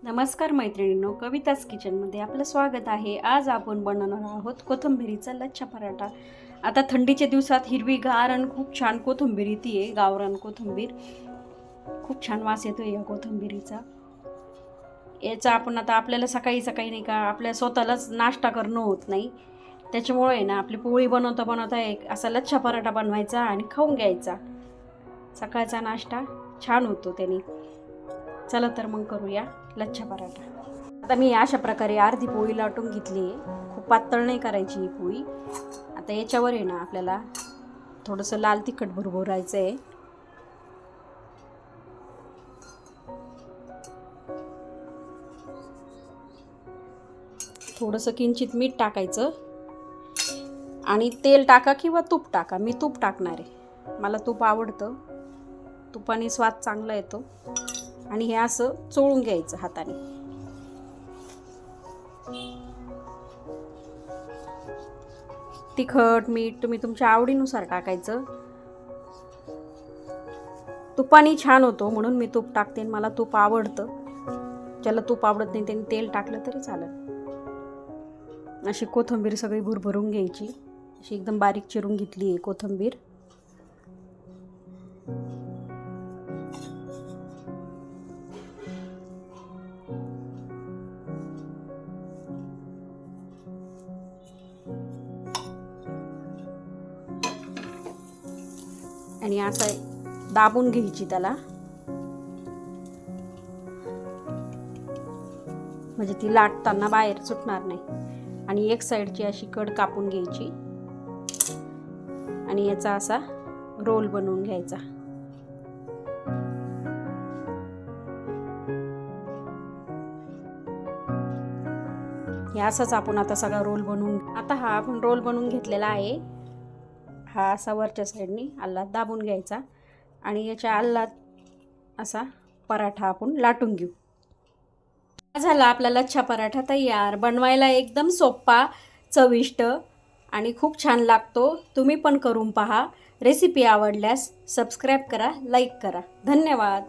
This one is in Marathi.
नमस्कार मैत्रिणींनो, कविताच किचनमध्ये आपलं स्वागत आहे। आज आपण बनवणार आहोत कोथिंबिरीचा लच्छा पराठा। आता थंडीच्या दिवसात हिरवीगार आणि खूप छान कोथिंबीर येते, गावरान कोथिंबीर। खूप छान वास येतो या कोथिंबीरीचा। याचा आपण आता आपल्याला सकाळी सकाळी नाही का आपल्या स्वतःलाच नाश्ता करणं होत नाही, त्याच्यामुळे आहे ना आपली पोळी बनवता बनवता एक असा लच्छा पराठा बनवायचा आणि खाऊन घ्यायचा। सकाळचा नाश्ता छान होतो त्याने। चला तर मग करूया लच्छा पराठा। आता मी अशा प्रकारे अर्धी पोळी लाटून घेतली आहे। खूप पातळ नाही करायची ही पोळी। आता याच्यावर आहे ना आपल्याला थोडंसं लाल तिखट भुरभुरायचं आहे। थोडंसं किंचित मीठ टाकायचं आणि तेल टाका किंवा तूप टाका। मी तूप टाकणार आहे, मला तूप आवडतं, तुपाने स्वाद चांगला येतो। आणि हे असं चोळून घ्यायचं हाताने। तिखट मीठ तुम्ही तुमच्या आवडीनुसार टाकायचं। तुपाने छान होतो म्हणून मी तूप टाकते, मला तूप आवडतं। ज्याला तूप आवडत नाही त्यांनी तेल टाकलं तरी चालेल। अशी कोथिंबीर सगळी भुरभरून घ्यायची, अशी एकदम बारीक चिरून घेतली आहे कोथिंबीर। आणि असं दाबून घ्यायची त्याला, म्हणजे ती लाटताना बाहेर सुटणार नाही। आणि एक साईडची अशी कड कापून घ्यायची आणि याचा असा रोल बनवून घ्यायचा। हे असंच आपण आता सगळा रोल बनवून आता हा आपण रोल बनवून घेतलेला आहे। हा असा वरच्या साईडनी आल्लात दाबून घ्यायचा आणि याच्या आल्लात असा पराठा आपण लाटून घेऊ। झाला आपला लच्छा पराठा तयार। बनवायला एकदम सोपा, चविष्ट आणि खूप छान लागतो। तुम्ही पण करून पहा। रेसिपी आवडल्यास सबस्क्राईब करा, लाईक करा। धन्यवाद।